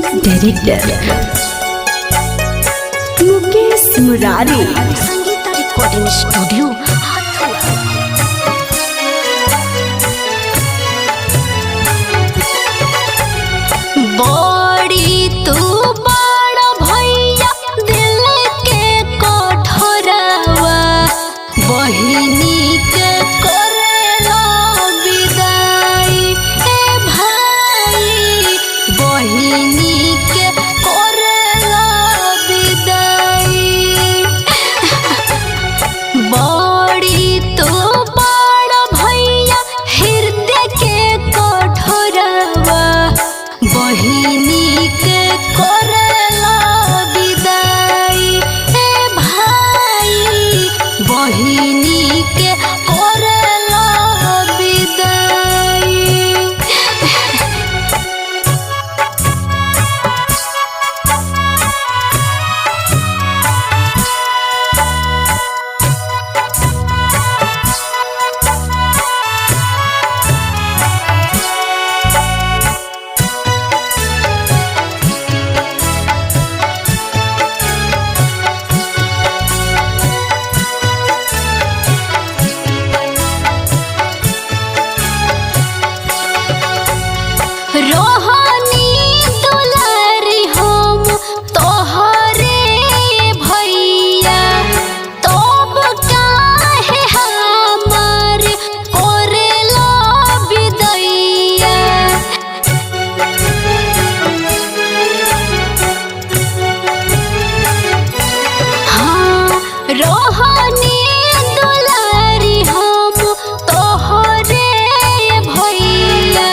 Music director Mukesh Murari, Sangeeta recording studio बड़ी तू बड़ा भैया दिल के कठोरवा बहिनी के करेला विदाई ए भाई बहिनी के करेला विदाई बड़ी तू बड़ा भैया हृदय के कठोरवा बहिनी के करेला विदाई ए भाई बहिनी के करेला विदाई। रोहनी दुलारी हम तोहरे भैया तब काहे हमार करेला विदैया हाँ रोहनी दुलारी हम तोहरे भैया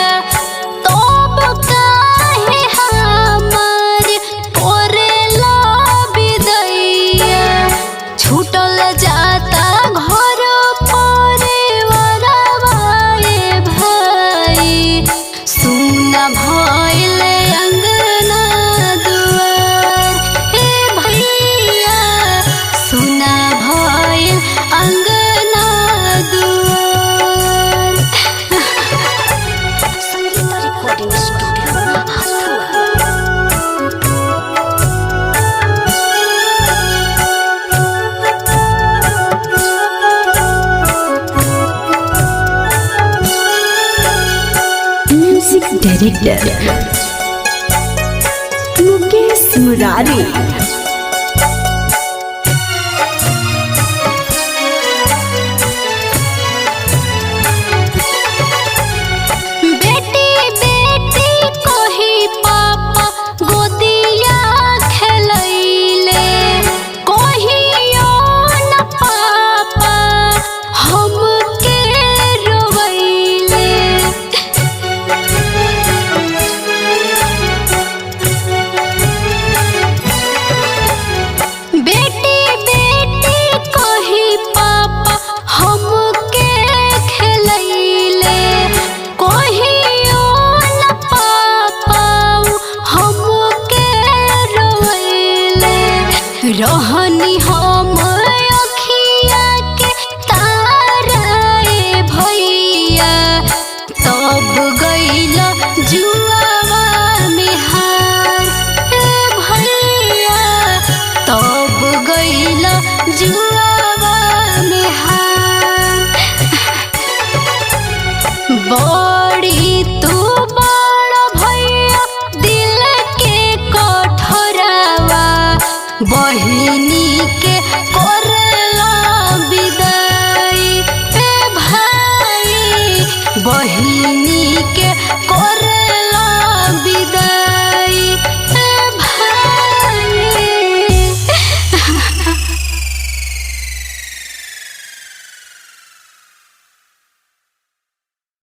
तब काहे हमार करेला विदैया छूटल जाता घर परिवारवा ए भाई सुना भइल अंगना दुआर ए भैया सुना भइल अंगना दुआर। Sangeeta recording studio music director Mukesh Murari, बेटी बेटी कही पापा गोदिया खेलैले कहियो न पापा हमके रोवैले बेटी बेटी कही पापा हमके खेलैले कहियो न पापा हमके रोवैले रह